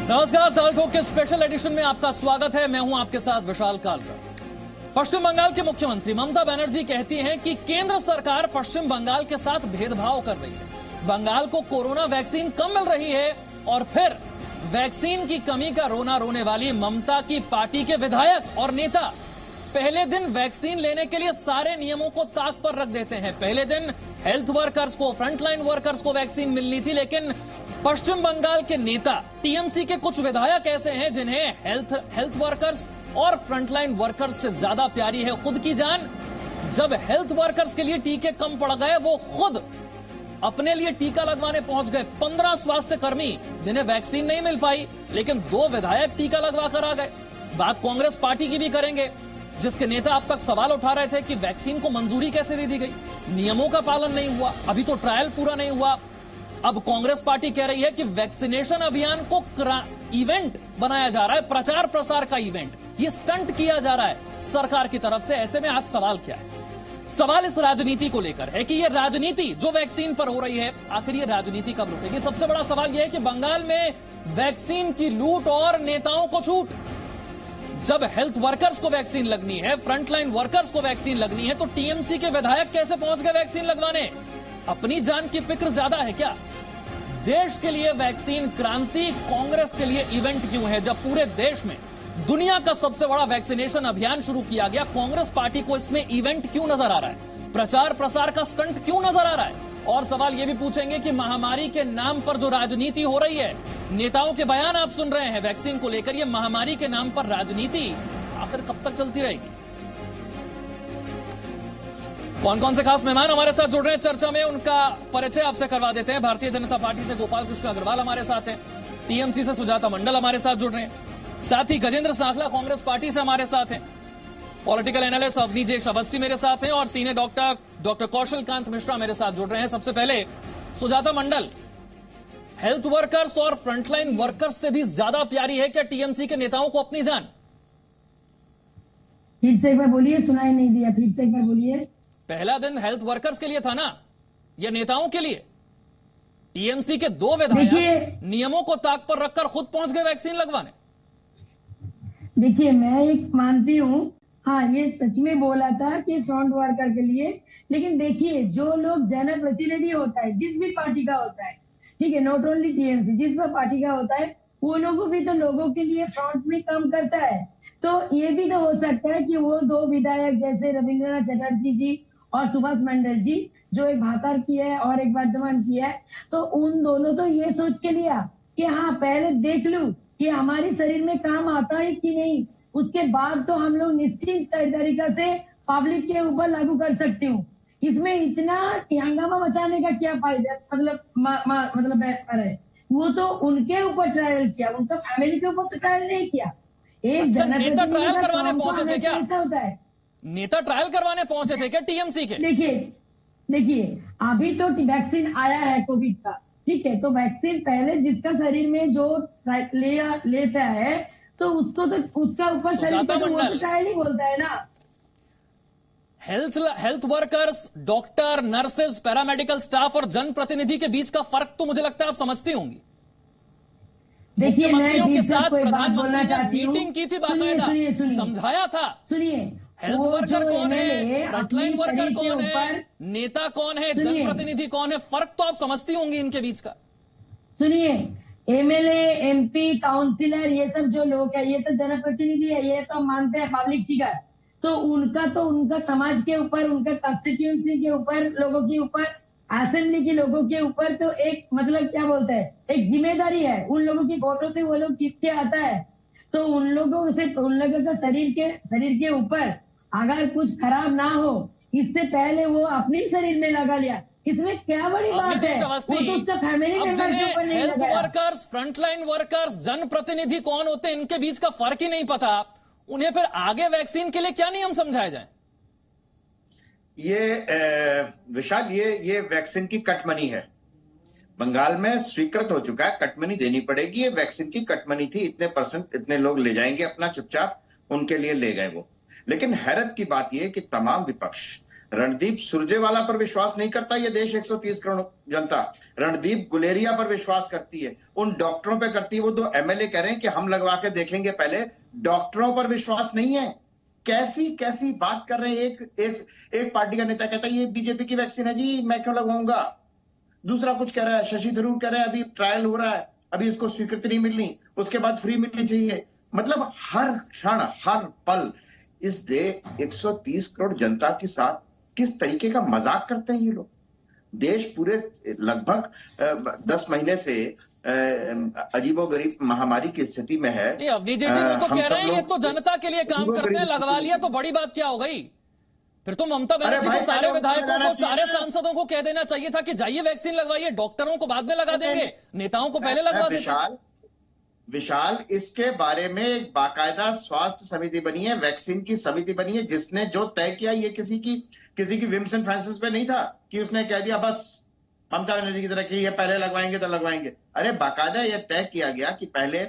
नमस्कार, तालठोक के special edition में आपका स्वागत है। मैं हूं आपके साथ विशाल कालरा। पश्चिम बंगाल के मुख्यमंत्री ममता बनर्जी कहती हैं कि केंद्र सरकार पश्चिम बंगाल के साथ भेदभाव कर रही है। बंगाल को कोरोना वैक्सीन कम मिल रही है और फिर वैक्सीन की कमी का रोना रोने वाली ममता की पार्टी के विधायक और नेता पहले दिन वैक्सीन लेने के लिए सारे नियमों को ताक पर रख देते हैं। पहले दिन हेल्थ वर्कर्स को, फ्रंटलाइन वर्कर्स को वैक्सीन मिलनी थी, लेकिन पश्चिम बंगाल के नेता, टीएमसी के कुछ विधायक ऐसे हैं जिन्हें हेल्थ वर्कर्स और फ्रंटलाइन वर्कर्स से ज्यादा प्यारी है खुद की जान। जब हेल्थ वर्कर्स के लिए टीके कम पड़ गए, वो खुद अपने लिए टीका लगवाने पहुंच गए। 15 स्वास्थ्य कर्मी जिन्हें वैक्सीन नहीं मिल पाई, लेकिन 2 विधायक टीका लगवा कर आ गए। बात कांग्रेस पार्टी की भी करेंगे, जिसके नेता अब तक सवाल उठा रहे थे कि वैक्सीन को मंजूरी कैसे दे दी गई, नियमों का पालन नहीं हुआ, अभी तो ट्रायल पूरा नहीं हुआ। अब कांग्रेस पार्टी कह रही है कि वैक्सीनेशन अभियान को इवेंट बनाया जा रहा है, प्रचार प्रसार का इवेंट, ये स्टंट किया जा रहा है सरकार की तरफ से। ऐसे में आज सवाल क्या है? सवाल इस राजनीति को लेकर है कि ये राजनीति जो वैक्सीन पर हो रही है, आखिर ये राजनीति कब रुकेगी? सबसे बड़ा सवाल यह है कि बंगाल में वैक्सीन की लूट और नेताओं को छूट। जब हेल्थ वर्कर्स को वैक्सीन लगनी है, फ्रंटलाइन वर्कर्स को वैक्सीन लगनी है, तो टीएमसी के विधायक कैसे पहुंच गए वैक्सीन लगवाने? अपनी जान की फिक्र ज्यादा है क्या? देश के लिए वैक्सीन क्रांति, कांग्रेस के लिए इवेंट क्यों है? जब पूरे देश में दुनिया का सबसे बड़ा वैक्सीनेशन अभियान शुरू किया गया, कांग्रेस पार्टी को इसमें इवेंट क्यों नजर आ रहा है? प्रचार प्रसार का स्टंट क्यों नजर आ रहा है? और सवाल यह भी पूछेंगे कि महामारी के नाम पर जो राजनीति हो रही है, नेताओं के बयान आप सुन रहे हैं वैक्सीन को लेकर, यह महामारी के नाम पर राजनीति आखिर कब तक चलती रहेगी? कौन कौन से खास मेहमान हमारे साथ जुड़ रहे हैं चर्चा में, उनका परिचय आपसे करवा देते हैं। भारतीय जनता पार्टी से गोपाल कृष्ण अग्रवाल हमारे साथ हैं, टीएमसी से सुजाता मंडल हमारे साथ जुड़ रहे हैं, साथ ही गजेंद्र सांखला कांग्रेस पार्टी से हमारे साथ हैं, पॉलिटिकल एनालिस्ट अवनीजेश अवस्थी मेरे साथ हैं और सीनियर डॉक्टर कौशल कांत मिश्रा मेरे साथ जुड़ रहे हैं। सबसे पहले सुजाता मंडल, हेल्थ वर्कर्स और फ्रंटलाइन वर्कर्स से भी ज्यादा प्यारी है क्या टीएमसी के नेताओं को अपनी जान? फिर से एक बार बोलिए, सुनाई नहीं दिया, फिर से एक बार बोलिए। पहला दिन हेल्थ वर्कर्स के लिए था ना, या नेताओं के लिए? टीएमसी के 2 विधायक नियमों को ताक पर रखकर खुद पहुंच गए वैक्सीन लगवाने। देखिए, मैं एक मानती हूँ, हाँ ये सच में बोला था कि फ्रंट वर्कर के लिए, लेकिन देखिए जो लोग जनप्रतिनिधि होता है, जिस भी पार्टी का होता है, ठीक है, नॉट ओनली टीएमसी, जिस भी पार्टी का होता है, वो लोगों भी तो लोगों के लिए फ्रंट में काम करता है। तो ये भी तो हो सकता है कि वो 2 विधायक जैसे रविंद्रनाथ चटर्जी जी और सुभाष मंडल जी, जो एक भातार की है और एक वर्धमान की है, तो उन दोनों तो ये सोच के लिया कि हाँ पहले देख लूं कि हमारे शरीर में काम आता है कि नहीं, उसके बाद तो हम लोग निश्चित तरीका से पब्लिक के ऊपर लागू कर सकती हूँ। इसमें इतना हंगामा मचाने का क्या फायदा? मतलब बेहतर है वो तो उनके ऊपर ट्रायल किया, उनका फैमिली के ऊपर तो ट्रायल नहीं किया। एक नेता ट्रायल करवाने पहुंचे थे क्या? ऐसा होता है, नेता ट्रायल करवाने पहुंचे थे क्या टीएमसी के? देखिए अभी तो वैक्सीन आया है कोविड का, ठीक है, तो वैक्सीन पहले जिसका शरीर में जो लेता है तो उसको तो उसका ऊपर शरीर पे तो वो तो ट्रायल ही बोलता है ना। Health workers, doctor, nurses, paramedical staff और जनप्रतिनिधि के बीच का फर्क तो मुझे लगता है आप समझती होंगी। देखिए, मुख्यमंत्रियों के साथ प्रधानमंत्री ने मीटिंग की थी, बाकायदा समझाया था। सुनिए, हेल्थ वर्कर कौन है, फ्रंटलाइन वर्कर कौन है, नेता कौन है, जनप्रतिनिधि कौन है, फर्क तो आप समझती होंगी इनके बीच का। सुनिए, एमएलए, एमपी, काउंसिलर, ये सब जो लोग है, ये तो जनप्रतिनिधि है, ये तो मानते हैं पब्लिक फिगर, तो उनका समाज के ऊपर, उनका कंस्टिट्यूएंसी के ऊपर, लोगों के ऊपर, असेंबली के लोगों के ऊपर तो एक मतलब क्या बोलते हैं, एक जिम्मेदारी है। उन लोगों की फोटो से वो लोग चिप के आता है, तो उन लोगों का शरीर के ऊपर अगर कुछ खराब ना हो, इससे पहले वो अपने शरीर में लगा लिया, इसमें क्या बड़ी बात है? वो तो उसका फैमिली मेंबर के ऊपर नहीं लगा। हेल्थ वर्कर्स, फ्रंटलाइन वर्कर्स, जनप्रतिनिधि कौन होते हैं, इनके बीच का फर्क ही नहीं पता, उन्हें फिर आगे वैक्सीन के लिए क्या नियम समझाए जाए? विशाल, ये वैक्सीन की कटमनी है, बंगाल में स्वीकृत हो चुका है, कटमनी देनी पड़ेगी। ये वैक्सीन की कटमनी थी, इतने % इतने लोग ले जाएंगे अपना, चुपचाप उनके लिए ले गए वो। लेकिन हैरत की बात यह कि तमाम विपक्ष रणदीप सुरजेवाला पर विश्वास नहीं करता ये देश 130 करोड़ जनता। रणदीप गुलेरिया पर विश्वास करती है, उन डॉक्टरों पे करती है। वो 2 एमएलए कह रहे हैं कि हम लगवा के देखेंगे पहले, डॉक्टरों पर विश्वास नहीं है। कैसी कैसी बात कर रहे हैं। एक पार्टी का नेता कहता है ये बीजेपी की वैक्सीन है जी, मैं क्यों लगवाऊंगा। दूसरा कुछ कह रहा है, शशि थरूर कह रहे हैं अभी ट्रायल हो रहा है, अभी इसको स्वीकृति नहीं मिलनी, उसके बाद फ्री मिलनी चाहिए। मतलब हर क्षण हर पल इस 130 करोड़ जनता के साथ किस तरीके का मजाक करते हैं ये लोग। देश पूरे लगभग 10 महीने से अजीबोगरीब महामारी की स्थिति में है। अवनीश जी तो कह रहे हैं ये तो जनता के लिए काम करते हैं, लगवा लिया तो बड़ी बात क्या हो गई। फिर तो ममता बनर्जी को, सारे विधायकों को, सारे सांसदों को कह देना चाहिए था कि जाइए वैक्सीन लगवाइए, डॉक्टरों को बाद में लगा देंगे, नेताओं को पहले लगवा देंगे। विशाल, इसके बारे में एक बाकायदा स्वास्थ्य समिति बनी है, वैक्सीन की समिति बनी है, जिसने जो तय किया ये किसी की विम्स एंड फैंसिस पे नहीं था कि उसने कह दिया बस ममता बनर्जी की तरह कि ये पहले लगवाएंगे तो लगवाएंगे। अरे बाकायदा ये तय किया गया कि पहले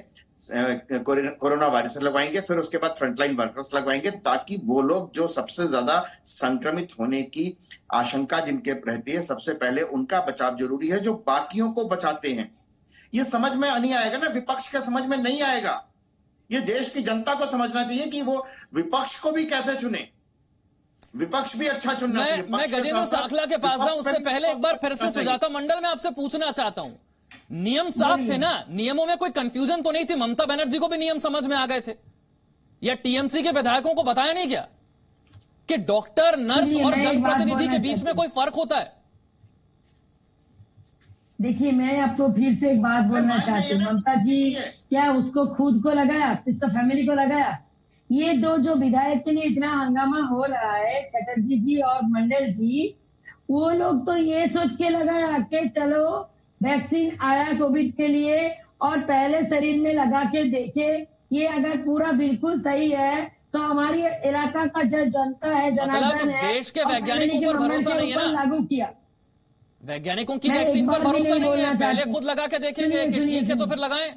कोरोना वायरस लगवाएंगे, फिर उसके बाद फ्रंटलाइन वर्कर्स लगवाएंगे, ताकि वो लोग जो सबसे ज्यादा संक्रमित होने की आशंका जिनके रहती है, सबसे पहले उनका बचाव जरूरी है, जो बाकियों को बचाते हैं। ये समझ में नहीं आएगा ना, विपक्ष का समझ में नहीं आएगा। ये देश की जनता को समझना चाहिए कि वो विपक्ष को भी कैसे चुने, विपक्ष भी अच्छा चुनना चाहिए। मैं गजेंद्र सांखला के पास जाऊं उससे पहले एक बार फिर से सुजाता मंडल में आपसे पूछना चाहता हूं, नियम साफ थे ना, नियमों में कोई कंफ्यूजन तो नहीं थी? ममता बनर्जी को भी नियम समझ में आ गए थे? या टीएमसी के विधायकों को बताया नहीं क्या कि डॉक्टर, नर्स और जनप्रतिनिधि के बीच में कोई फर्क होता है? देखिए, मैं आपको फिर से एक बात बोलना चाहती हूँ। ममता जी क्या उसको खुद को लगाया, उसका फैमिली को लगाया? ये 2 जो विधायक के लिए इतना हंगामा हो रहा है, चटर्जी जी और मंडल जी, वो लोग तो ये सोच के लगाया कि चलो वैक्सीन आया कोविड के लिए और पहले शरीर में लगा के देखे, ये अगर पूरा बिल्कुल सही है तो हमारी इलाका का जो जनता है, जनार्दन है, देश के वैज्ञानिकों पर भरोसा नहीं है ना, लागू किया। वैज्ञानिकों की वैक्सीन पर भरोसा नहीं है, पहले खुद लगा के देखेंगे कि ठीक है तो फिर लगाएं।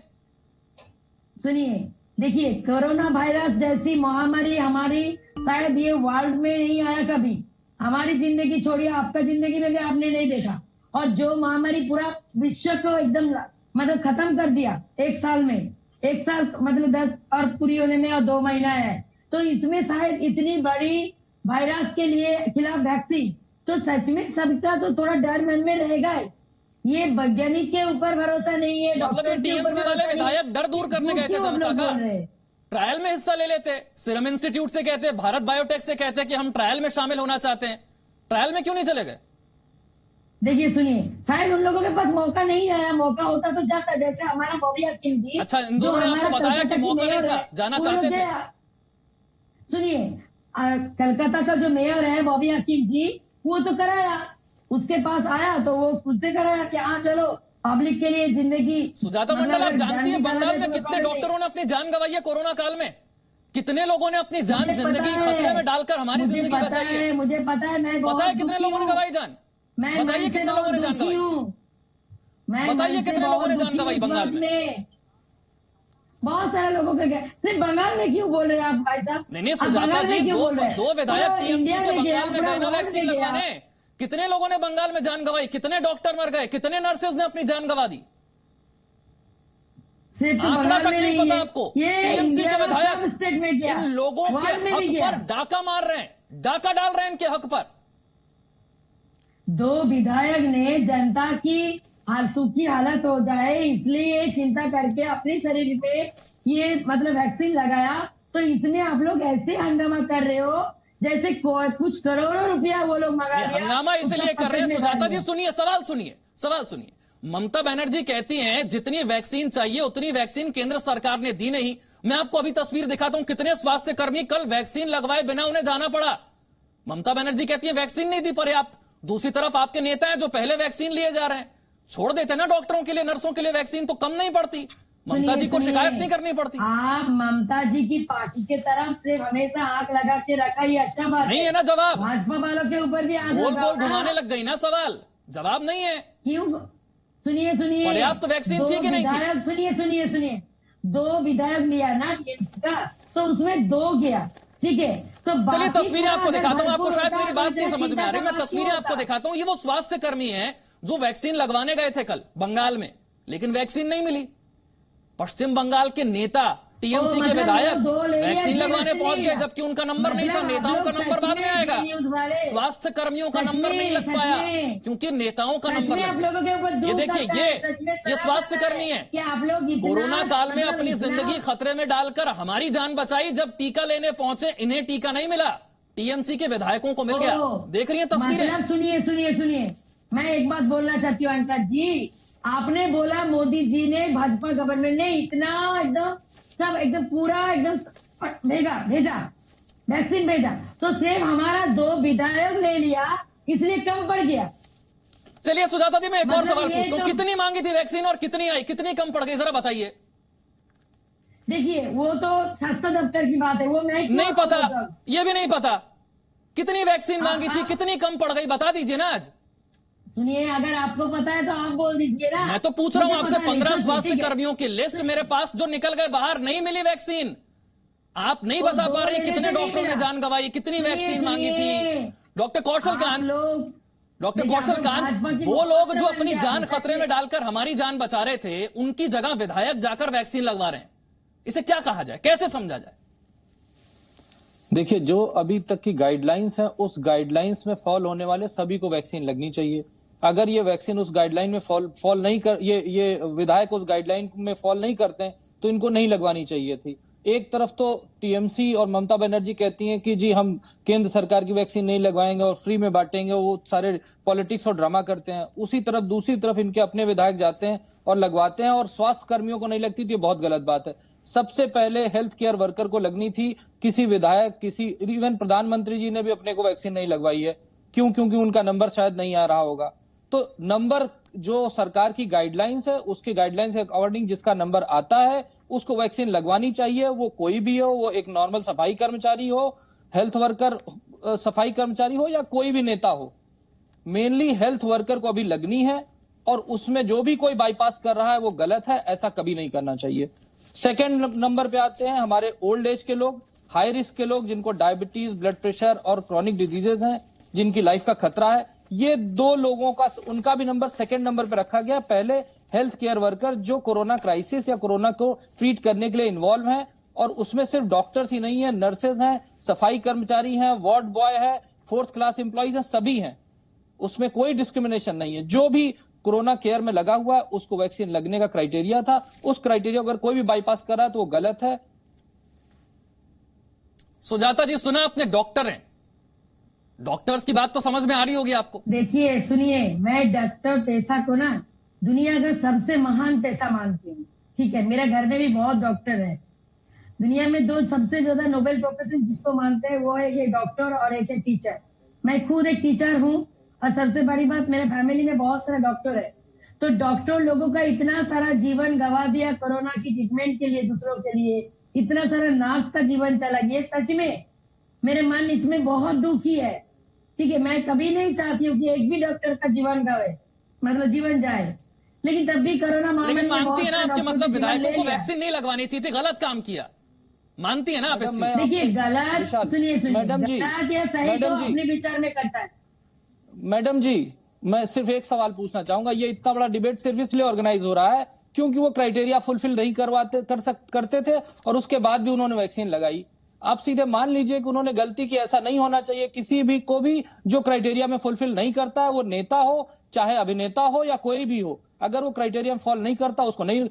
सुनिए, देखिए, कोरोना वायरस जैसी महामारी हमारी शायद ये वर्ल्ड में नहीं आया कभी। हमारी जिंदगी छोड़िए, आपका जिंदगी में भी आपने नहीं देखा। और जो महामारी पूरा विश्व को एकदम मतलब खत्म कर दिया 1 साल में, 1 साल मतलब 10 और पूरी होने में और 2 महीना है, तो इसमें शायद इतनी बड़ी वायरस के लिए खिलाफ वैक्सीन, तो सच में सबका तो थोड़ा डर मन में रहेगा। ये वैज्ञानिक के ऊपर भरोसा नहीं है, मतलब ये टीएमसी वाले विधायक डर दूर करने गए थे जनता का, ट्रायल में हिस्सा ले लेते, सीरम इंस्टीट्यूट से कहते, भारत बायोटेक से कहते कि हम ट्रायल में शामिल होना चाहते हैं, ट्रायल में क्यों नहीं चले गए? देखिए, सुनिए, शायद उन लोगों के पास मौका नहीं आया, मौका होता तो जाता, जैसे हमारा बॉबी हकीम जी। अच्छा, इंदु ने आपको बताया कि मौका नहीं था, जाना चाहते थे? सुनिए, कलकत्ता का जो मेयर है बॉबी हकीम जी, वो तो कराया, उसके पास आया तो वो खुद से कराया कि हाँ चलो पब्लिक के लिए जिंदगी। सुजाता मंडल, आप जानती है बंगाल में कितने डॉक्टरों ने अपनी जान गंवाई है कोरोना काल में? कितने लोगों ने अपनी जान, जिंदगी खतरे में डालकर हमारी जिंदगी बचाई है? मुझे पता है, मैं पता है कितने लोगों ने गंवाई जान? बताइए कितने लोगों ने जान गंवाई? बताइए कितने लोगों ने जान गंवाई बंगाल में? बहुत सारे लोगों के गए। सिर्फ बंगाल में क्यों बोल रहे हैं आप भाई साहब? नहीं, सुजाता जी, दो विधायक टीएमसी के बंगाल में गए ना वैक्सीन लगवाने। कितने लोगों ने बंगाल में जान गंवाई? कितने डॉक्टर मर गए? कितने नर्सेज ने अपनी जान गंवा दी? आंकड़ा तक नहीं पता आपको? टीएमसी के विधायक इन लोगों के हक पर डाका मार रहे हैं, डाका डाल रहे हैं इनके हक पर। 2 विधायक ने जनता की सूखी हालत हो जाए इसलिए चिंता करके अपने शरीर पे ये मतलब वैक्सीन लगाया, तो इसमें आप लोग ऐसे हंगामा कर रहे हो जैसे कुछ करोड़ों रुपया वो लोग मंगा लिया। हंगामा इसलिए कर रहे हैं सुजाता जी, सुनिए, सवाल सुनिए। ममता बनर्जी कहती हैं जितनी वैक्सीन चाहिए उतनी वैक्सीन केंद्र सरकार ने दी नहीं। मैं आपको अभी तस्वीर दिखाता हूं, कितने स्वास्थ्य कर्मी कल वैक्सीन लगवाए बिना उन्हें जाना पड़ा। ममता बनर्जी कहती है वैक्सीन नहीं दी पर्याप्त। दूसरी तरफ आपके नेता हैं जो पहले वैक्सीन लिए जा रहे हैं। छोड़ देते ना डॉक्टरों के लिए, नर्सों के लिए वैक्सीन, तो कम नहीं पड़ती, ममता जी को शिकायत नहीं करनी पड़ती। आप ममता जी की पार्टी के तरफ से हमेशा आंख लगा के रखा, ये अच्छा बात नहीं है ना। जवाब भाजपा वालों के ऊपर भी गोल गोल घुमाने लग गई ना, सवाल जवाब नहीं है। क्यों? सुनिए, पर्याप्त वैक्सीन थी कि नहीं थी? सुनिए, 2 विधायक लिया ना का, तो उसमें 2 गया, ठीक है, तो चलिए बाकी तस्वीरें पूरा आपको अगर दिखाता हूं, आपको भरपूर शायद होता मेरी तो बात नहीं इतना समझ में आ रही, मैं चिंता तस्वीरें क्यों आपको होता? दिखाता हूं। ये वो स्वास्थ्य कर्मी हैं जो वैक्सीन लगवाने गए थे कल बंगाल में, लेकिन वैक्सीन नहीं मिली। पश्चिम बंगाल के नेता, टीएमसी के मतलब विधायक वो दो ले लिया, वैक्सीन तीन लगवाने वैक्सीन पहुंच ले गए, लिया। जबकि उनका नंबर नहीं था। मतलब आप नेताओं लोग का नंबर सच बाद में में आएगा, जी न्यूज़ वाले, स्वास्थ्य कर्मियों का सच नंबर नहीं में, लग सच पाया में, क्योंकि नेताओं का सच नंबर में लग आप गया। लोगों के ऊपर ये दुख देखिए, करता है, सच में ये शर्म स्वास्थ्य आता है कर्मी है। कि आप लोग इतना कोरोना काल में मतलब अपनी इतना जिंदगी खतरे में डालकर हमारी जान बचाई, जब टीका लेने पहुंचे इन्हें टीका नहीं मिला, टीएमसी के विधायकों को मिल गया। देख रही हैं तस्वीरें। मतलब सुनिए सुनिए सुनिए, मैं एक बात बोलना चाहती हूँ अंकल जी, आपने बोला मोदी जी ने, भाजपा गवर्नमेंट ने इतना एकदम सब एकदम पूरा एकदम भेजा वैक्सीन भेजा, तो सिर्फ हमारा 2 विधायक ले लिया इसलिए कम पड़ गया। चलिए सुजाता जी, मैं एक और मतलब सवाल ये पूछता हूं, तो- कितनी मांगी थी वैक्सीन और कितनी आई, कितनी कम पड़ गई, जरा बताइए। देखिए वो तो सस्ता दफ्तर की बात है, वो मैं क्यों नहीं पता, बोलूं? ये भी नहीं पता कितनी वैक्सीन मांगी थी, कितनी कम पड़ गई, बता दीजिए ना आज। सुनिए, अगर आपको पता है तो आप बोल दीजिए ना। मैं तो पूछ रहा हूं मुझे आपसे, पता नहीं, 15 ठीक स्वास्थ्य है। कर्मियों की लिस्ट मेरे पास जो निकल गए बाहर, नहीं मिली वैक्सीन। आप नहीं वो बता दो पा रही लेने कितने से नहीं डॉक्टरों ने मिला। जान गंवाई, कितनी सुनिए, वैक्सीन मांगी थी। सुनिए, डॉक्टर कौशल आप कांत, लोग डॉक्टर देखिए, कौशल आप लोग कांत, भाजपा की वो लोग जो बन अपनी गया, जान सच खतरे में में। डालकर हमारी जान बचा रहे थे, उनकी जगह विधायक जाकर वैक्सीन लगवा रहे हैं। इसे क्या कहा जाए, कैसे समझा जाए? देखिए, जो अभी तक की गाइडलाइंस है, उस गाइडलाइंस में फॉल होने वाले सभी को वैक्सीन लगनी चाहिए। अगर ये वैक्सीन उस गाइडलाइन में फॉल नहीं कर, ये विधायक उस गाइडलाइन में फॉल नहीं करते हैं तो इनको नहीं लगवानी चाहिए थी। एक तरफ तो टीएमसी और ममता बनर्जी कहती हैं कि जी हम केंद्र सरकार की वैक्सीन नहीं लगवाएंगे और फ्री में बांटेंगे, वो सारे पॉलिटिक्स और ड्रामा करते हैं। उसी तरफ दूसरी तरफ इनके अपने विधायक जाते हैं और लगवाते हैं, और स्वास्थ्य कर्मियों को नहीं लगती, तो ये बहुत गलत बात है। सबसे पहले हेल्थ केयर वर्कर को लगनी थी। किसी विधायक, किसी इवन प्रधानमंत्री जी ने भी अपने को वैक्सीन नहीं लगवाई है। क्यों? क्योंकि उनका नंबर शायद नहीं आ रहा होगा। तो नंबर जो सरकार की गाइडलाइंस है, उसके गाइडलाइंस के अकॉर्डिंग जिसका नंबर आता है उसको वैक्सीन लगवानी चाहिए। वो कोई भी हो, वो एक नॉर्मल सफाई कर्मचारी हो, हेल्थ वर्कर सफाई कर्मचारी हो, या कोई भी नेता हो। मेनली हेल्थ वर्कर को अभी लगनी है, और उसमें जो भी कोई बाईपास कर रहा है वो गलत है, ऐसा कभी नहीं करना चाहिए। सेकेंड नंबर पे आते हैं हमारे ओल्ड एज के लोग, हाई रिस्क के लोग, जिनको डायबिटीज, ब्लड प्रेशर और क्रॉनिक डिजीजेस हैं, जिनकी लाइफ का खतरा है। ये 2 लोगों का, उनका भी नंबर सेकंड नंबर पे रखा गया। पहले हेल्थ केयर वर्कर जो कोरोना क्राइसिस या कोरोना को ट्रीट करने के लिए इन्वॉल्व हैं, और उसमें सिर्फ डॉक्टर्स ही नहीं है, नर्सेज हैं, सफाई कर्मचारी हैं, वार्ड बॉय है, 4th क्लास एम्प्लॉइज हैं, सभी हैं। उसमें कोई डिस्क्रिमिनेशन नहीं है। जो भी कोरोना केयर में लगा हुआ है उसको वैक्सीन लगने का क्राइटेरिया था। उस क्राइटेरिया अगर कोई भी बाईपास कर रहा है तो वो गलत है। सुजाता जी, सुना आपने, डॉक्टर हैं, डॉक्टर्स की बात तो समझ में आ रही होगी आपको। देखिए सुनिए, मैं डॉक्टर पेशा को ना दुनिया का सबसे महान पेशा मानती हूँ। ठीक है, मेरे घर में भी बहुत डॉक्टर है। दुनिया में 2 सबसे ज्यादा नोबेल प्रोफेशन जिसको मानते हैं वो है एक डॉक्टर और एक है टीचर। मैं खुद एक टीचर हूँ, और सबसे बड़ी बात मेरे फैमिली में बहुत सारे डॉक्टर है। तो डॉक्टर लोगों का इतना सारा जीवन गवा दिया कोरोना की ट्रीटमेंट के लिए, दूसरों के लिए, इतना सारा नर्स का जीवन चला गया। सच में मेरे मन इसमें बहुत दुखी है। ठीक है, मैं कभी नहीं चाहती हूँ कि एक भी डॉक्टर का जीवन गए, मतलब जीवन जाए, लेकिन तब भी कोरोना महामारी लेकिन में मानती है ना बहुत आपके सारे मतलब डॉक्टर जीवन विधायकों ले को लिया। वैक्सीन नहीं लगवानी चाहिए थी, गलत काम किया, मानती है ना आप इस चीज? देखिए गलत, सुनिए सुनिए, मैडम जी, गलत या सही तो अपने विचार में करता है। मैडम जी, मैं सिर्फ एक सवाल पूछना चाहूंगा। ये इतना बड़ा डिबेट सिर्फ इसलिए ऑर्गेनाइज हो रहा है क्योंकि वो क्राइटेरिया फुलफिल नहीं करते थे, और उसके बाद भी उन्होंने वैक्सीन लगाई। आप सीधे मान लीजिए कि उन्होंने गलती की। ऐसा नहीं होना चाहिए। किसी भी को भी जो क्राइटेरिया में फुलफिल नहीं करता है, वो नेता हो, चाहे अभिनेता हो, या कोई भी हो, अगर वो क्राइटेरिया में फॉल नहीं करता, उसको नहीं,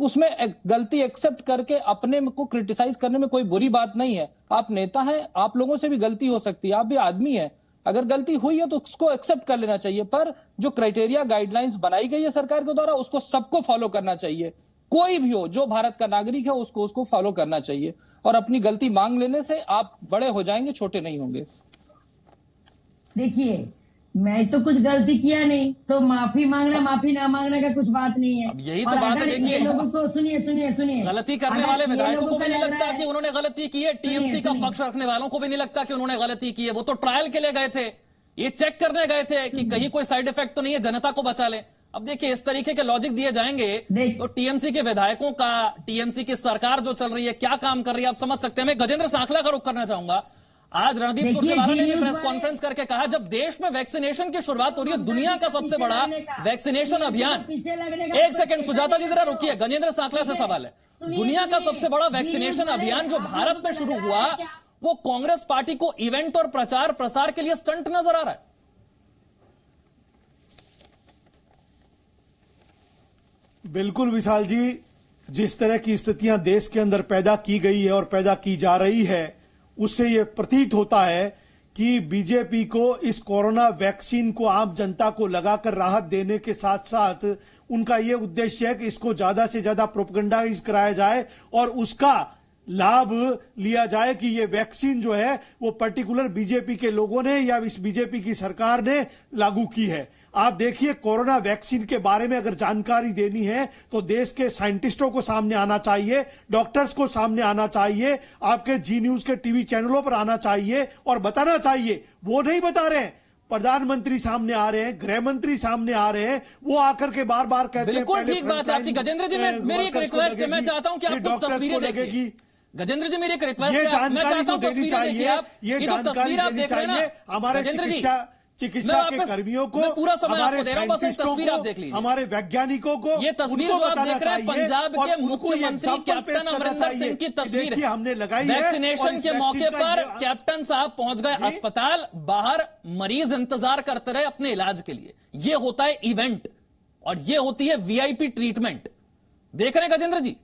उसमें गलती एक्सेप्ट करके अपने को क्रिटिसाइज करने में कोई बुरी बात नहीं है। आप नेता हैं, आप लोगों से भी गलती हो सकती है, आप भी आदमी है। अगर गलती हुई है तो उसको एक्सेप्ट कर लेना चाहिए, पर जो क्राइटेरिया गाइडलाइंस बनाई गई है सरकार के द्वारा, उसको सबको फॉलो करना चाहिए। कोई भी हो जो भारत का नागरिक है, उसको फॉलो करना चाहिए, और अपनी गलती मांग लेने से आप बड़े हो जाएंगे, छोटे नहीं होंगे। देखिए, मैं तो कुछ गलती किया नहीं, तो माफी मांगना माफी ना मांगना का कुछ बात नहीं है। अब यही तो और बात है, अगर देखिए, ये लोगों को सुनिए सुनिए सुनिए, गलती करने अगर वाले ये विधायकों लोगों को भी नहीं लग रहा लगता है- कि उन्होंने गलती की है, टीएमसी का सुनिए। पक्ष रखने वालों को भी नहीं लगता कि उन्होंने गलती की है। वो तो ट्रायल के लिए गए थे, ये चेक करने गए थे कि कहीं कोई साइड इफेक्ट तो नहीं है, जनता को बचा ले। अब देखिए इस तरीके के लॉजिक दिए जाएंगे देख- तो टीएमसी के विधायकों का, टीएमसी की सरकार जो चल रही है क्या काम कर रही है आप समझ सकते हैं। मैं गजेंद्र सांखला का रुख करना चाहूंगा। आज रणदीप देखिए, सुरजेवाला ने भी जी प्रेस न्यूज़ कॉन्फ्रेंस करके कहा जब देश में वैक्सीनेशन की शुरुआत हो रही है, दुनिया का सबसे बड़ा वैक्सीनेशन अभियान। एक सेकंड सुजाता जी जरा रुकिए, गजेंद्र सांखला से सवाल है। दुनिया का सबसे बड़ा वैक्सीनेशन अभियान जो भारत में शुरू हुआ वो कांग्रेस पार्टी को इवेंट और प्रचार प्रसार के लिए स्टंट नजर आ रहा है। बिल्कुल विशाल जी, जिस तरह की स्थितियां देश के अंदर पैदा की गई है और पैदा की जा रही है, उससे यह प्रतीत होता है कि बीजेपी को इस कोरोना वैक्सीन को आम जनता को लगाकर राहत देने के साथ साथ उनका यह उद्देश्य है कि इसको ज्यादा से ज्यादा प्रोपेगेंडाइज कराया जाए और उसका लाभ लिया जाए कि ये वैक्सीन जो है वो पर्टिकुलर बीजेपी के लोगों ने या इस बीजेपी की सरकार ने लागू की है। आप देखिए, कोरोना वैक्सीन के बारे में अगर जानकारी देनी है तो देश के साइंटिस्टों को सामने आना चाहिए, डॉक्टर्स को सामने आना चाहिए, आपके जी न्यूज के टीवी चैनलों पर आना चाहिए और बताना चाहिए। वो नहीं बता रहे हैं। प्रधानमंत्री सामने आ रहे हैं, गृह मंत्री सामने आ रहे हैं, वो आकर के बार बार कहते हैं बिल्कुल ठीक बात है आपकी। गजेंद्र जी मेरी एक रिक्वेस्ट है, मैं चाहता हूं कि आप कुछ तस्वीरें देखिए। गजेंद्र जी मेरी एक रिक्वेस्ट है, मैं चाहता हूं तस्वीरें देखिए आप। ये जो तस्वीर आप देख रहे हैं ना हमारे चिकित्सा के कर्मियों को, पूरा समय हमारे आपको दे रहा हूं, बस एक साइंटिस्टों तस्वीर आप को, देख लीजिए। हमारे वैज्ञानिकों को ये तस्वीर जो आप देख रहे हैं पंजाब के और मुख्यमंत्री कैप्टन अमरिंदर सिंह की तस्वीर है। हमने लगाई है। वैक्सीनेशन के मौके पर कैप्टन साहब पहुंच गए अस्पताल, बाहर मरीज इंतजार करते रहे अपने इलाज के लिए। ये होता है इवेंट और ये होती है वीआईपी ट्रीटमेंट। देख रहे हैं गजेंद्र जी,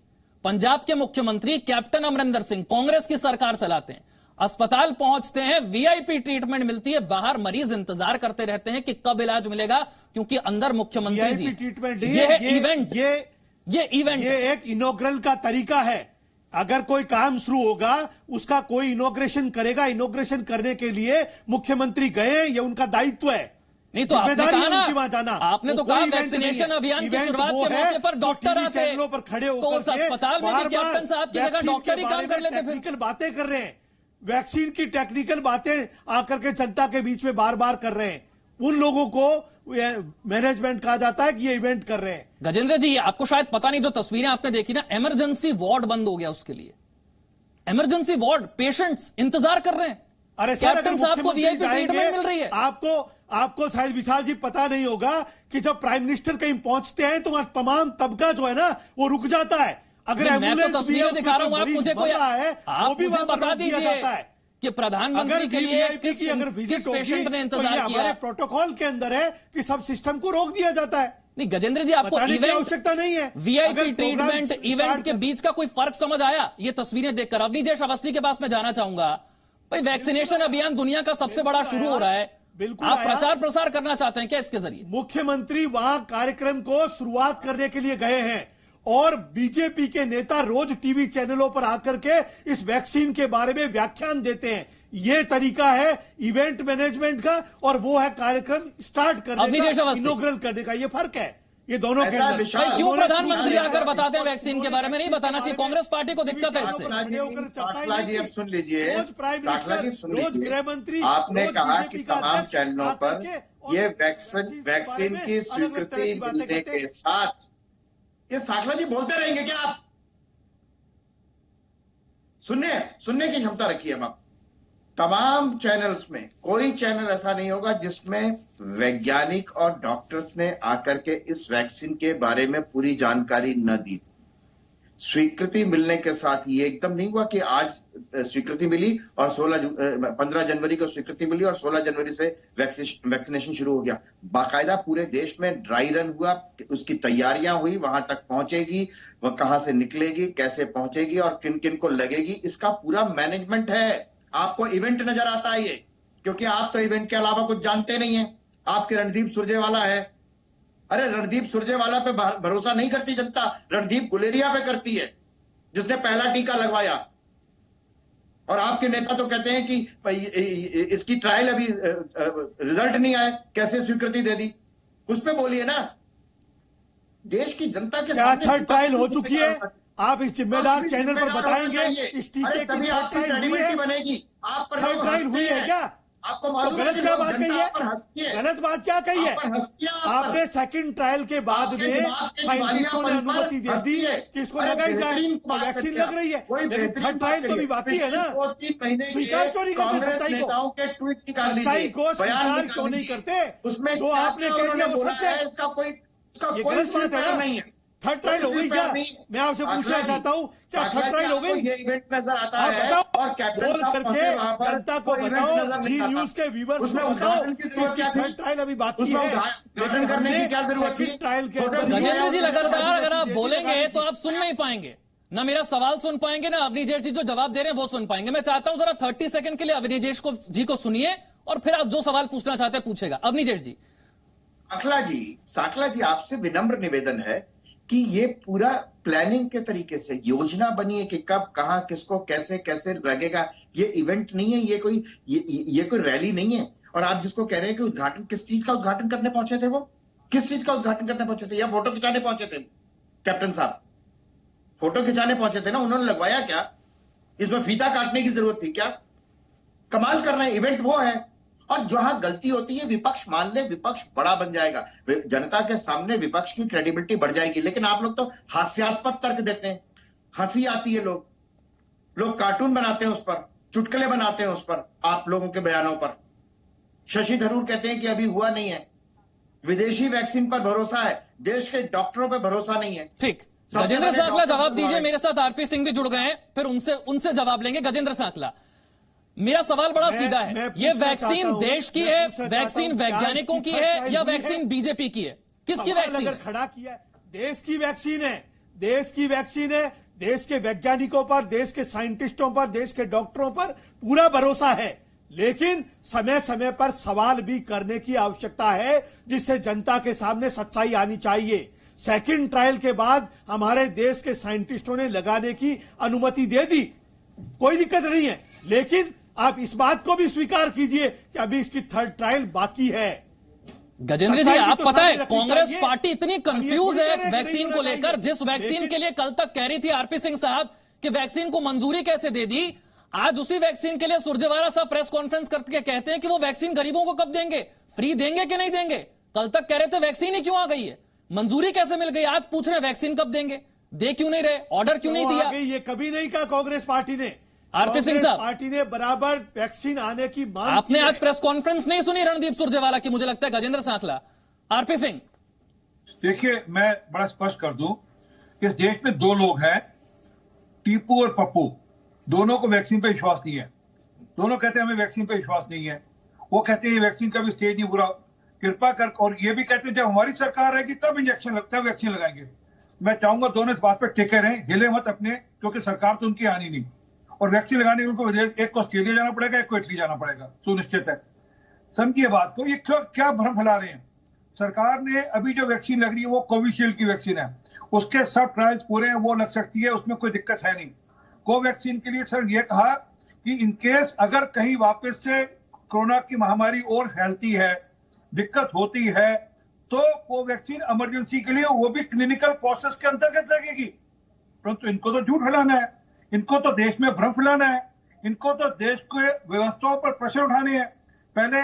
पंजाब के मुख्यमंत्री कैप्टन अमरिंदर सिंह कांग्रेस की सरकार चलाते हैं, अस्पताल पहुंचते हैं, वीआईपी ट्रीटमेंट मिलती है, बाहर मरीज इंतजार करते रहते हैं कि कब इलाज मिलेगा, क्योंकि अंदर मुख्यमंत्री जी। ट्रीटमेंट ये है इवेंट, ये इवेंट, ये एक इनॉग्रल का तरीका है। अगर कोई काम शुरू होगा उसका कोई इनॉग्रेशन करेगा, इनॉग्रेशन करने के लिए मुख्यमंत्री गए, ये उनका दायित्व है। नहीं तो आपने कहा ना, जाना। आपने तो कहा वैक्सीनेशन अभियान की शुरुआत के मौके पर डॉक्टर आते पर खड़े तो उस अस्पताल में भी कैप्टन साहब की जगह डॉक्टर ही काम कर लेते। फिर टेक्निकल बातें कर रहे हैं, वैक्सीन की टेक्निकल बातें आकर के जनता के बीच में बार बार कर रहे हैं। उन लोगों को मैनेजमेंट कहा जाता है कि ये इवेंट कर रहे हैं। गजेंद्र जी आपको शायद पता नहीं, जो तस्वीरें आपने देखी ना, इमरजेंसी वार्ड बंद हो गया उसके लिए। इमरजेंसी वार्ड, पेशेंट्स इंतजार कर रहे हैं। अरे कैप्टन साहब को वीआईपी ट्रीटमेंट मिल रही है। आपको शायद विशाल जी पता नहीं होगा कि जब प्राइम मिनिस्टर कहीं पहुंचते हैं तो तमाम तबका जो है ना वो रुक जाता है। अगर मैं तो तस्वीरें दिखा रहा हूं, आप मुझे कोई आप मुझे बता दीजिए कि प्रधानमंत्री के लिए किस पेशेंट ने इंतजार किया। हमारे प्रोटोकॉल के अंदर है कि सब सिस्टम को रोक दिया जाता है। नहीं गजेंद्र जी, आपको आवश्यकता नहीं है। वीआईपी ट्रीटमेंट इवेंट के बीच का कोई फर्क समझ आया ये तस्वीरें देखकर? अवनीश अवस्थी के पास मैं जाना चाहूंगा। भाई वैक्सीनेशन अभियान दुनिया का सबसे बड़ा शुरू हो रहा है, बिल्कुल आप प्रचार प्रसार करना चाहते हैं क्या इसके जरिए? मुख्यमंत्री वहां कार्यक्रम को शुरुआत करने के लिए गए हैं और बीजेपी के नेता रोज टीवी चैनलों पर आकर के इस वैक्सीन के बारे में व्याख्यान देते हैं। ये तरीका है इवेंट मैनेजमेंट का और वो है कार्यक्रम स्टार्ट करने का, इनॉग्रल करने का। ये फर्क है ये दोनों के अंदर। क्यों प्रधानमंत्री आकर बताते हैं वैक्सीन के बारे में? नहीं बताना चाहिए, कांग्रेस पार्टी को दिक्कत है इससे। साखला जी अब सुन लीजिए, साखला जी सुन लीजिए, गृहमंत्री आपने कहा कि तमाम चैनलों पर ये वैक्सीन की स्वीकृति मिलने के साथ, ये साखला जी बोलते रहेंगे क्या आप? सुनने की क्षमता रखिए। अब तमाम चैनल्स में कोई चैनल ऐसा नहीं होगा जिसमें वैज्ञानिक और डॉक्टर्स ने आकर के इस वैक्सीन के बारे में पूरी जानकारी न दी। स्वीकृति मिलने के साथ ये एकदम नहीं हुआ कि आज स्वीकृति मिली और 15 जनवरी को स्वीकृति मिली और 16 जनवरी से वैक्सीनेशन शुरू हो गया। बाकायदा पूरे देश में ड्राई रन हुआ, उसकी तैयारियां हुई, वहां तक पहुंचेगी, वह कहां से निकलेगी, कैसे पहुंचेगी और किन किन को लगेगी, इसका पूरा मैनेजमेंट है। आपको इवेंट नजर आता है ये, क्योंकि आप तो इवेंट के अलावा कुछ जानते नहीं है। आपके रणदीप सुरजेवाला है, अरे रणदीप सुरजेवाला पे भरोसा नहीं करती जनता, रणदीप गुलेरिया पे करती है जिसने पहला टीका लगवाया। और आपके नेता तो कहते हैं कि इसकी ट्रायल अभी रिजल्ट नहीं आया, कैसे स्वीकृति दे दी? उस पे बोलिए ना, देश की जनता के सामने थर्ड ट्रायल हो चुकी है। आप इस जिम्मेदार चैनल पर बताएंगे इस टीके की तभी आपकी क्रेडिबिलिटी बनेगी। आप पर ट्रायल हुई है क्या? आपको तो मालूम है गलत कि क्या लोग बात कही जनता पर है? हंसती है। गलत बात क्या कही है? आप पर हंसती है, आप पर। आपने सेकंड ट्रायल के बाद आपके में दिमाग के साइंटिस्टों ने दिवालियापन पर अनुमति दे दी हंसती है। कि इसको अरे लगाई जाए बेहतरीन और बात वैक्सीन करके लग रही है, कोई लेकिन बेहतरीन थर्ड बात ट्रायल तो करिए। भी बाकी है पिछले ना। 2-3 महीने स्वीकार के क्यों नहीं करते कांग्रेस सच्चाई को? नेताओं के ट्वीट निकाल सच्चाई लीजिए, को बयान स्वीकार निकाल क्यों नहीं लीजिए। करते? उसमें जो क्या आपने क्या कह उन्होंने दिया वो बोला सच है। है, इसका ये कोई गलत सिर बात है पैर ना। नहीं है। थर्ड ट्रायल हो गई क्या? मैं आपसे पूछना चाहता हूँ, क्या थर्ड ट्रायल हो गई? ये इवेंट नजर आता आप है बताओ, और कैप्टन बोल साहब करके पहुंचे वहां पर, जनता को कोई इवेंट बताओ, नजर जी नहीं आता। न्यूज के व्यूवर्स उसमें को बताओ उद्घाटन की कि जरूरत इसकी क्या थी? थर्ड ट्रायल अभी बाकी उसमें है, उद्घाटन लेकिन करने की हमने क्या जरूरत थी? सेकंड ट्रायल के फोटो अंदर गजेंद्र जी लगातार अगर आप अनुमति बोलेंगे दे दी। तो आप सुन नहीं पाएंगे, ना मेरा सवाल सुन पाएंगे, ना अवनीजेश जी जो जवाब दे रहे हैं वो सुन पाएंगे। मैं चाहता हूं जरा 30 सेकंड के लिए अवनीजेश जी को सुनिए और फिर आप जो सवाल पूछना चाहते हैं पूछेगा। अवनीजेश जी। साकला जी आपसे विनम्र निवेदन है कि ये पूरा प्लानिंग के तरीके से योजना बनी है कि कब कहां किसको कैसे कैसे लगेगा। ये इवेंट नहीं है, ये कोई रैली नहीं है। और आप जिसको कह रहे हैं कि उद्घाटन, किस चीज का उद्घाटन करने पहुंचे थे? वो किस चीज का उद्घाटन करने पहुंचे थे? या फोटो खिंचाने पहुंचे थे? कैप्टन साहब फोटो खिंचाने पहुंचे थे ना, उन्होंने लगवाया क्या? इसमें फीता काटने की जरूरत थी क्या? कमाल कर रहे हैं। इवेंट वो है, और जहां गलती होती है विपक्ष मान ले, विपक्ष बड़ा बन जाएगा, जनता के सामने विपक्ष की क्रेडिबिलिटी बढ़ जाएगी। लेकिन आप लोग तो हास्यास्पद तर्क देते हैं, हंसी आती है, लोग कार्टून बनाते हैं उस पर, चुटकुले बनाते हैं उस पर, आप लोगों के बयानों पर। शशि थरूर कहते हैं कि अभी हुआ नहीं है, विदेशी वैक्सीन पर भरोसा है, देश के डॉक्टरों पर भरोसा नहीं है। ठीक, गजेंद्र सांकला जवाब दीजिए। मेरे साथ आरपी सिंह भी जुड़ गए हैं, फिर उनसे जवाब लेंगे। गजेंद्र सांकला, मेरा सवाल बड़ा सीधा है, ये वैक्सीन देश की है, वैक्सीन वैज्ञानिकों की है, या वैक्सीन बीजेपी की है? किसकी वैक्सीन है? खड़ा किया है, देश की वैक्सीन है, देश की वैक्सीन है। देश के वैज्ञानिकों पर, देश के साइंटिस्टों पर, देश के डॉक्टरों पर पूरा भरोसा है, लेकिन समय समय पर सवाल भी करने की आवश्यकता है, जिससे जनता के सामने सच्चाई आनी चाहिए। सेकंड ट्रायल के बाद हमारे देश के साइंटिस्टों ने लगाने की अनुमति दे दी, कोई दिक्कत नहीं है, लेकिन आप इस बात को भी स्वीकार कीजिए कि अभी इसकी थर्ड ट्रायल बाकी है। गजेंद्र जी, आप पता है कांग्रेस पार्टी इतनी कंफ्यूज है वैक्सीन को लेकर, जिस वैक्सीन के लिए कल तक कह रही थी आरपी सिंह साहब कि वैक्सीन को मंजूरी कैसे दे दी, आज उसी वैक्सीन के लिए सुरजेवाला साहब प्रेस कॉन्फ्रेंस करके कहते हैं कि वो वैक्सीन गरीबों को कब देंगे, फ्री देंगे कि नहीं देंगे। कल तक कह रहे थे वैक्सीन ही क्यों आ गई है, मंजूरी कैसे मिल गई, आज पूछ रहे वैक्सीन कब देंगे, दे क्यों नहीं रहे, ऑर्डर क्यों नहीं दिया? ये कभी नहीं कहा कांग्रेस पार्टी ने। आरपी सिंह साहब, पार्टी ने बराबर वैक्सीन आने की मांग आपने आज प्रेस कॉन्फ्रेंस नहीं सुनी रणदीप सुरजेवाला की, मुझे लगता है गजेंद्र सांकला। आरपी सिंह, देखिए, मैं बड़ा स्पष्ट कर दूं, इस देश में दो लोग हैं, टीपू और पप्पू, दोनों को वैक्सीन पे विश्वास नहीं है। दोनों कहते हैं हमें वैक्सीन पे विश्वास नहीं है। वो कहते हैं ये वैक्सीन का भी स्टेज नहीं पूरा, कृपा कर, और ये भी कहते हैं जब हमारी सरकार आएगी तब इंजेक्शन लगता है, वैक्सीन लगाएंगे। मैं चाहूंगा दोनों इस बात पर टिके रहें, हिले मत अपने, क्योंकि सरकार तो उनकी आनी नहीं, और वैक्सीन लगाने के उनको एक को ऑस्ट्रेलिया जाना पड़ेगा, एक को इटली जाना पड़ेगा, सुनिश्चित है। समझिए बात को, ये क्या भ्रम फैला रहे हैं। सरकार ने अभी जो वैक्सीन लग रही है वो कोविशील्ड की वैक्सीन है, उसके सब ट्रायल्स पूरे हैं, वो लग सकती है, उसमें कोई दिक्कत है नहीं। कोवैक्सीन के लिए सर ये कहा कि इनकेस अगर कहीं वापस से कोरोना की महामारी और फैलती है, दिक्कत होती है, तो कोवैक्सीन इमरजेंसी के लिए वो भी क्लिनिकल प्रोसेस के अंतर्गत लगेगी। परंतु इनको तो झूठ फैलाना है, इनको तो देश में भ्रम फैलाना है, इनको तो देश के व्यवस्थाओं पर प्रश्न उठाने हैं। पहले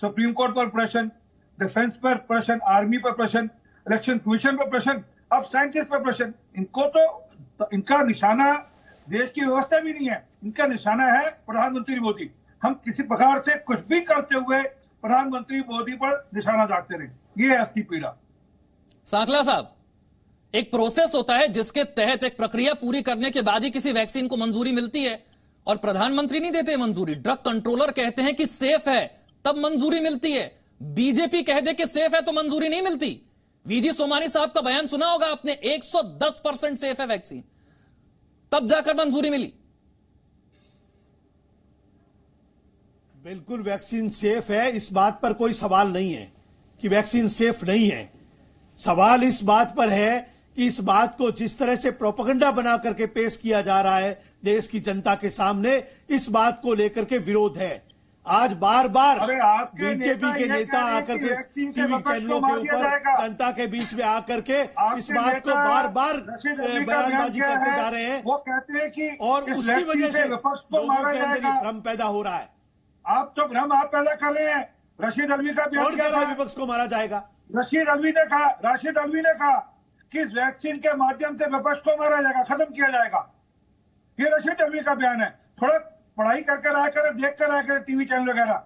सुप्रीम कोर्ट पर प्रश्न, डिफेंस पर प्रश्न, आर्मी पर प्रश्न, इलेक्शन कमीशन पर प्रश्न, अब साइंटिस्ट पर प्रश्न। इनको तो इनका निशाना देश की व्यवस्था भी नहीं है, इनका निशाना है प्रधानमंत्री मोदी। हम किसी प्रकार से कुछ भी करते हुए प्रधानमंत्री मोदी पर निशाना दागते रहे, ये है असली पीड़ा। सांकला साहब, एक प्रोसेस होता है जिसके तहत एक प्रक्रिया पूरी करने के बाद ही किसी वैक्सीन को मंजूरी मिलती है, और प्रधानमंत्री नहीं देते मंजूरी, ड्रग कंट्रोलर कहते हैं कि सेफ है तब मंजूरी मिलती है। बीजेपी कह दे कि सेफ है तो मंजूरी नहीं मिलती। वीजी सोमानी साहब का बयान सुना होगा आपने, 110% सेफ है वैक्सीन, तब जाकर मंजूरी मिली। बिल्कुल वैक्सीन सेफ है, इस बात पर कोई सवाल नहीं है कि वैक्सीन सेफ नहीं है। सवाल इस बात पर है कि इस बात को जिस तरह से प्रोपेगेंडा बना करके पेश किया जा रहा है देश की जनता के सामने, इस बात को लेकर के विरोध है। आज बार बार बीजेपी के नेता आकर के टीवी चैनलों के ऊपर जनता के बीच में आकर के इस बात को बार बार बयानबाजी करते जा रहे हैं, वो कहते हैं कि और उसकी वजह से लोगों के अंदर भ्रम पैदा हो रहा है। आप तो भ्रम आप पैदा कर रहे हैं। रशीद अल्वी का बयान कौन क्या कह रहा है था? विपक्ष को मारा जाएगा? राशिद अल्वी ने कहा कि इस वैक्सीन के माध्यम से विपक्ष को मारा जाएगा, खत्म किया जाएगा। ये राशिद अल्वी का बयान है। थोड़ा पढ़ाई करके आया करें, देख कर आया करें टीवी चैनल वगैरह,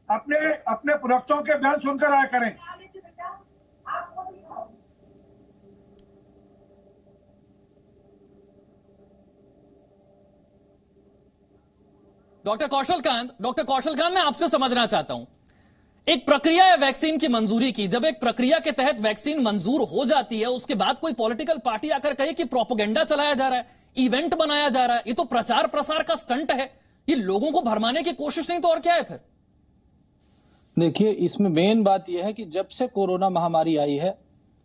अपने प्रवक्ताओं के बयान सुनकर आया करें। डॉक्टर कौशल कांत, मैं आपसे समझना चाहता हूं, एक प्रक्रिया है वैक्सीन की मंजूरी की, जब एक प्रक्रिया के तहत वैक्सीन मंजूर हो जाती है उसके बाद कोई पॉलिटिकल पार्टी आकर कहे कि प्रोपेगेंडा चलाया जा रहा है, इवेंट बनाया जा रहा है, ये तो प्रचार प्रसार का स्टंट है, ये लोगों को भरमाने की कोशिश नहीं तो और क्या है फिर? देखिए, इसमें मेन बात यह है कि जब से कोरोना महामारी आई है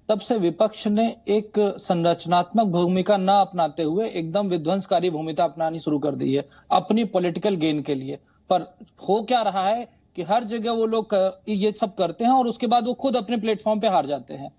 तब से विपक्ष ने एक संरचनात्मक भूमिका न अपनाते हुए एकदम विध्वंसकारी भूमिका अपनानी शुरू कर दी है अपनी पॉलिटिकल गेन के लिए। पर हो क्या रहा है कि हर जगह वो लोग ये सब करते हैं और उसके बाद वो खुद अपने प्लेटफॉर्म पे हार जाते हैं।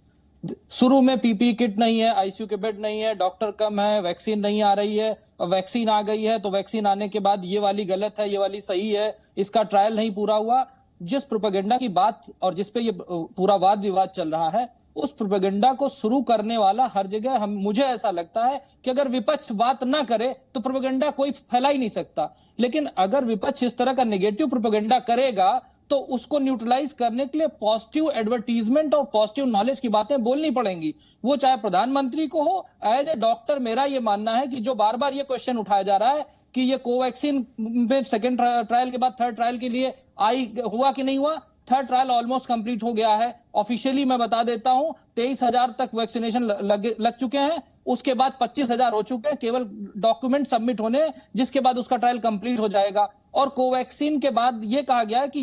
शुरू में पीपी किट नहीं है, आईसीयू के बेड नहीं है, डॉक्टर कम है, वैक्सीन नहीं आ रही है, और वैक्सीन आ गई है तो वैक्सीन आने के बाद ये वाली गलत है, ये वाली सही है, इसका ट्रायल नहीं पूरा हुआ। जिस प्रोपेगेंडा की बात और जिसपे ये पूरा वाद विवाद चल रहा है, उस प्रोपेगेंडा को शुरू करने वाला हर जगह मुझे ऐसा लगता है कि अगर विपक्ष बात ना करे तो प्रोपेगेंडा कोई फैला ही नहीं सकता। लेकिन अगर विपक्ष इस तरह का नेगेटिव प्रोपेगेंडा करेगा तो उसको न्यूट्रलाइज करने के लिए पॉजिटिव एडवर्टीजमेंट और पॉजिटिव नॉलेज की बातें बोलनी पड़ेंगी। वो चाहे प्रधानमंत्री को हो। एज ए डॉक्टर मेरा ये मानना है कि जो बार बार ये क्वेश्चन उठाया जा रहा है कि ये कोवैक्सीन में सेकेंड ट्रायल के बाद थर्ड ट्रायल के लिए हुआ कि नहीं हुआ, थर्ड ट्रायल ऑलमोस्ट कंप्लीट हो गया है। ऑफिशियली मैं बता देता हूं 23,000 तक वैक्सीनेशन लग चुके हैं, उसके बाद 25,000 हो चुके हैं, केवल डॉक्यूमेंट सबमिट होने, जिसके बाद उसका ट्रायल कंप्लीट हो जाएगा। और कोवैक्सीन के बाद ये कहा गया है कि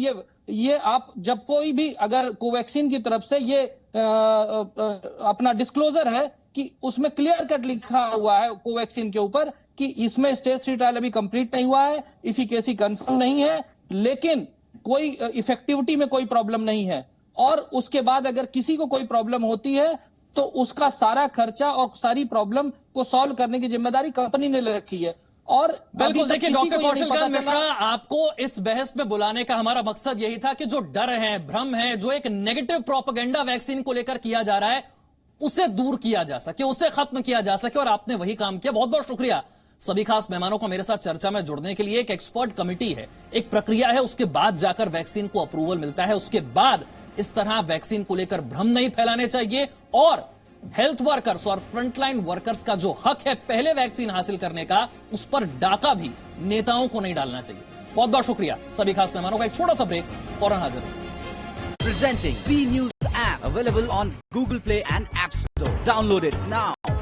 ये आप जब कोई भी अगर कोवैक्सीन की तरफ से ये अपना डिस्क्लोजर है कि उसमें क्लियर कट लिखा हुआ है कोवैक्सीन के ऊपर कि इसमें स्टेज 3 ट्रायल अभी कंप्लीट नहीं हुआ है, इफिकेसी कंफर्म नहीं है, लेकिन कोई इफेक्टिविटी में कोई प्रॉब्लम नहीं है। और उसके बाद अगर किसी को कोई प्रॉब्लम होती है तो उसका सारा खर्चा और सारी प्रॉब्लम को सॉल्व करने की जिम्मेदारी कंपनी ने ले रखी है। और बिल्कुल, देखिए डॉक्टर कौशल कांत मिश्रा, आपको इस बहस में बुलाने का हमारा मकसद यही था कि जो डर है, भ्रम है, जो एक नेगेटिव प्रोपेगेंडा वैक्सीन को लेकर किया जा रहा है, उसे दूर किया जा सके, उसे खत्म किया जा सके, और आपने वही काम किया। बहुत बहुत शुक्रिया सभी खास मेहमानों को मेरे साथ चर्चा में जुड़ने के लिए। एक एक्सपर्ट कमेटी है, एक प्रक्रिया है, उसके बाद जाकर वैक्सीन को अप्रूवल मिलता है, उसके बाद इस तरह वैक्सीन को लेकर भ्रम नहीं फैलाने चाहिए। और हेल्थ वर्कर्स और फ्रंटलाइन वर्कर्स का जो हक है पहले वैक्सीन हासिल करने का, उस पर डाका भी नेताओं को नहीं डालना चाहिए। बहुत बहुत शुक्रिया सभी खास मेहमानों का। एक छोटा सा ब्रेक, फौरन हाजिर। Presenting B News app available on Google Play and App Store. Download it now.